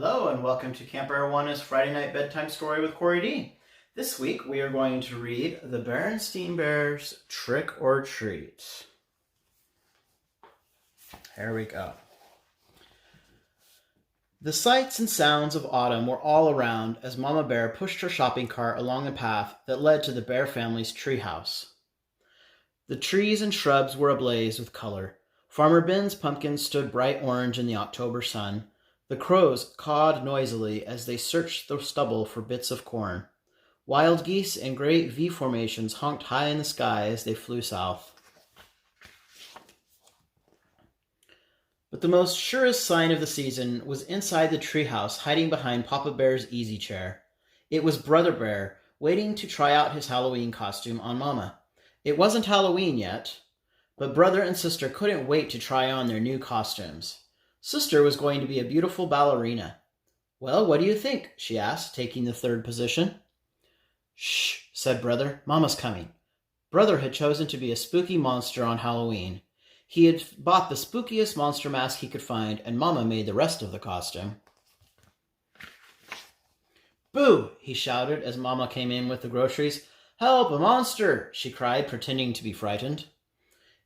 Hello and welcome to Camp Arowana's Friday Night Bedtime Story with CoreyD. This week we are going to read the Berenstain Bears' Trick or Treat. Here we go. The sights and sounds of autumn were all around as Mama Bear pushed her shopping cart along a path that led to the Bear family's treehouse. The trees and shrubs were ablaze with color. Farmer Ben's pumpkins stood bright orange in the October sun. The crows cawed noisily as they searched the stubble for bits of corn. Wild geese in great V formations honked high in the sky as they flew south. But the most surest sign of the season was inside the treehouse, hiding behind Papa Bear's easy chair. It was Brother Bear, waiting to try out his Halloween costume on Mama. It wasn't Halloween yet, but Brother and Sister couldn't wait to try on their new costumes. Sister was going to be a beautiful ballerina. "Well, what do you think?" she asked, taking the third position. "Shh," said Brother. "Mama's coming." Brother had chosen to be a spooky monster on Halloween. He had bought the spookiest monster mask he could find, and Mama made the rest of the costume. "Boo!" he shouted as Mama came in with the groceries. "Help, a monster!" she cried, pretending to be frightened.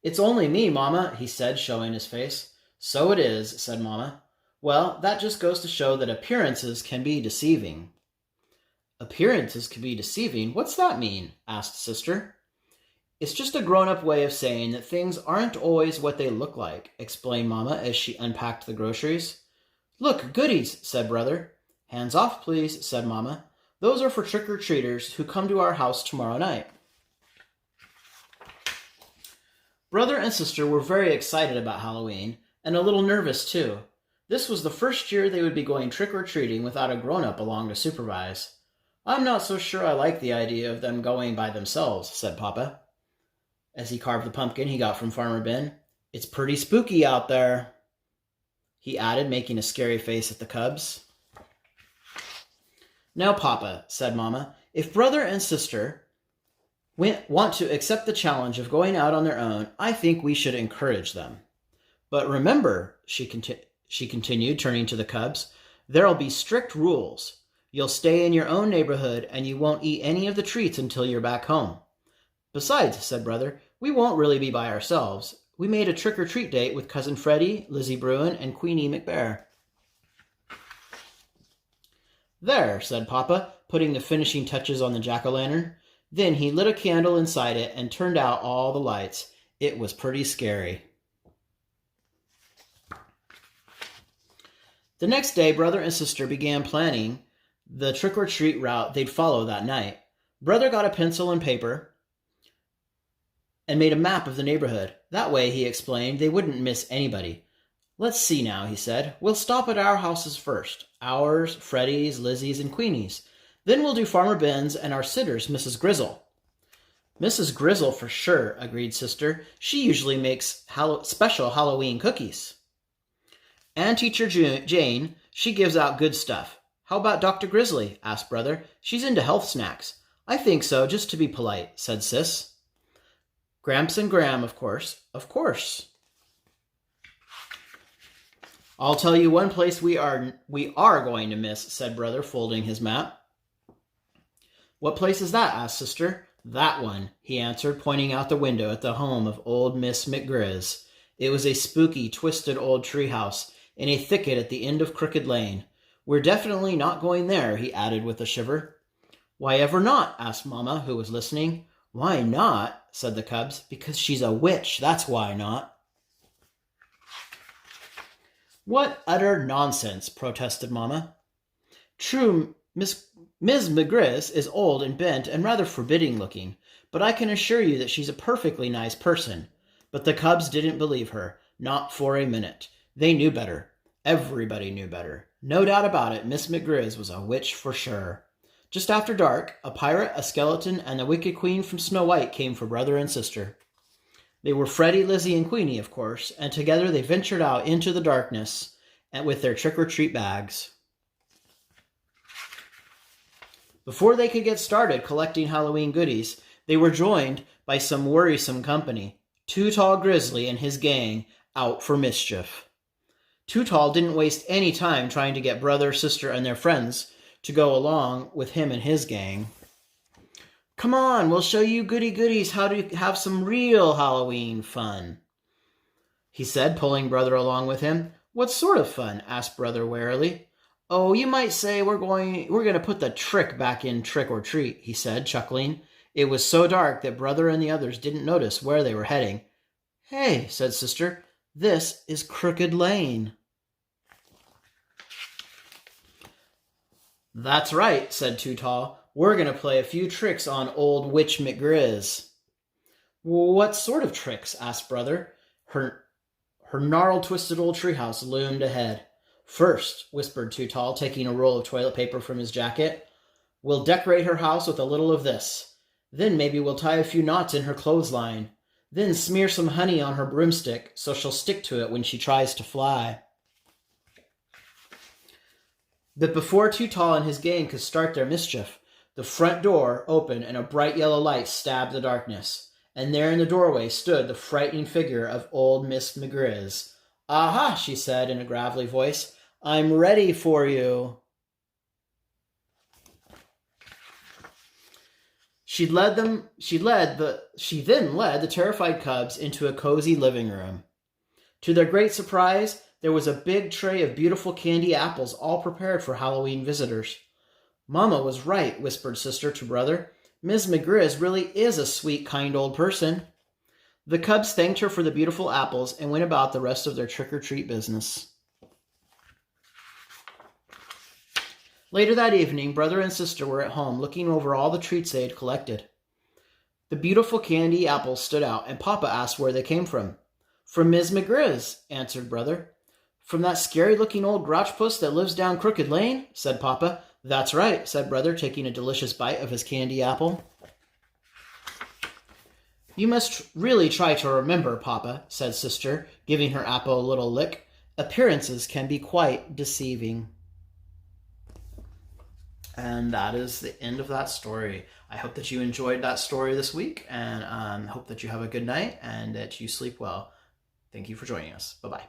"It's only me, Mama," he said, showing his face. "So it is," said Mama. "Well, that just goes to show that appearances can be deceiving." "Appearances can be deceiving? What's that mean?" asked Sister. "It's just a grown-up way of saying that things aren't always what they look like," explained Mama as she unpacked the groceries. "Look, goodies," said Brother. "Hands off, please," said Mama. "Those are for trick-or-treaters who come to our house tomorrow night." Brother and Sister were very excited about Halloween, and a little nervous too. This was the first year they would be going trick-or-treating without a grown-up along to supervise. "I'm not so sure I like the idea of them going by themselves," said Papa, as he carved the pumpkin he got from Farmer Ben. "It's pretty spooky out there," he added, making a scary face at the cubs. "Now, Papa," said Mama, "if Brother and Sister want to accept the challenge of going out on their own, I think we should encourage them. But remember," she continued, turning to the cubs, "there'll be strict rules. You'll stay in your own neighborhood, and you won't eat any of the treats until you're back home. Besides," said Brother, "we won't really be by ourselves. We made a trick-or-treat date with Cousin Freddie, Lizzie Bruin, and Queenie McBear." "There," said Papa, putting the finishing touches on the jack-o'-lantern. Then he lit a candle inside it and turned out all the lights. It was pretty scary. The next day, Brother and Sister began planning the trick-or-treat route they'd follow that night. Brother got a pencil and paper and made a map of the neighborhood. That way, he explained, they wouldn't miss anybody. "Let's see now," he said. "We'll stop at our houses first. Ours, Freddie's, Lizzie's, and Queenie's. Then we'll do Farmer Ben's and our sitter's, Mrs. Grizzle." "Mrs. Grizzle for sure," agreed Sister. "She usually makes special Halloween cookies." "And Teacher Jane, she gives out good stuff. How about Dr. Grizzly?" asked Brother. "She's into health snacks." "I think so, just to be polite," said Sis. "Gramps and Graham, of course." "Of course." "I'll tell you one place we are going to miss," said Brother, folding his map. "What place is that?" asked Sister. "That one," he answered, pointing out the window at the home of old Miss McGrizz. It was a spooky, twisted old treehouse in a thicket at the end of Crooked Lane. "We're definitely not going there," he added with a shiver. "Why ever not?" asked Mama, who was listening. "Why not?" said the cubs. "Because she's a witch, that's why not." "What utter nonsense," protested Mama. "True, Ms. McGrizz is old and bent and rather forbidding looking, but I can assure you that she's a perfectly nice person." But the cubs didn't believe her, not for a minute. They knew better. Everybody knew better. No doubt about it, Miss McGrizz was a witch for sure. Just after dark, a pirate, a skeleton, and the Wicked Queen from Snow White came for Brother and Sister. They were Freddie, Lizzie, and Queenie, of course, and together they ventured out into the darkness with their trick-or-treat bags. Before they could get started collecting Halloween goodies, they were joined by some worrisome company. Too Tall Grizzly and his gang out for mischief. Too Tall didn't waste any time trying to get brother, sister, and their friends to go along with him and his gang. Come on, we'll show you goody-goodies how to have some real Halloween fun, he said, pulling brother along with him. What sort of fun? Asked brother warily. Oh, you might say we're going to put the trick back in Trick or Treat, he said, chuckling. It was so dark that brother and the others didn't notice where they were heading. Hey, said sister, this is Crooked Lane. That's right, said Too Tall. We're going to play a few tricks on old Witch McGrizz. What sort of tricks? Asked brother. Her gnarled-twisted old treehouse loomed ahead. First, whispered Too Tall, taking a roll of toilet paper from his jacket, we'll decorate her house with a little of this. Then maybe we'll tie a few knots in her clothesline. Then smear some honey on her broomstick so she'll stick to it when she tries to fly. But before Too Tall and his gang could start their mischief, the front door opened and a bright yellow light stabbed the darkness. And there in the doorway stood the frightening figure of old Miss McGrizz. Aha, she said in a gravelly voice. I'm ready for you. She then led the terrified cubs into a cozy living room. To their great surprise, there was a big tray of beautiful candy apples all prepared for Halloween visitors. Mama was right, whispered sister to brother. Miss McGrizz really is a sweet, kind old person. The cubs thanked her for the beautiful apples and went about the rest of their trick-or-treat business. Later that evening, brother and sister were at home looking over all the treats they had collected. The beautiful candy apples stood out, and Papa asked where they came from. From Miss McGrizz, answered brother. From that scary-looking old grouch-puss that lives down Crooked Lane, said Papa. That's right, said brother, taking a delicious bite of his candy apple. You must really try to remember, Papa, said sister, giving her apple a little lick. Appearances can be quite deceiving. And that is the end of that story. I hope that you enjoyed that story this week, and hope that you have a good night and that you sleep well. Thank you for joining us. Bye-bye.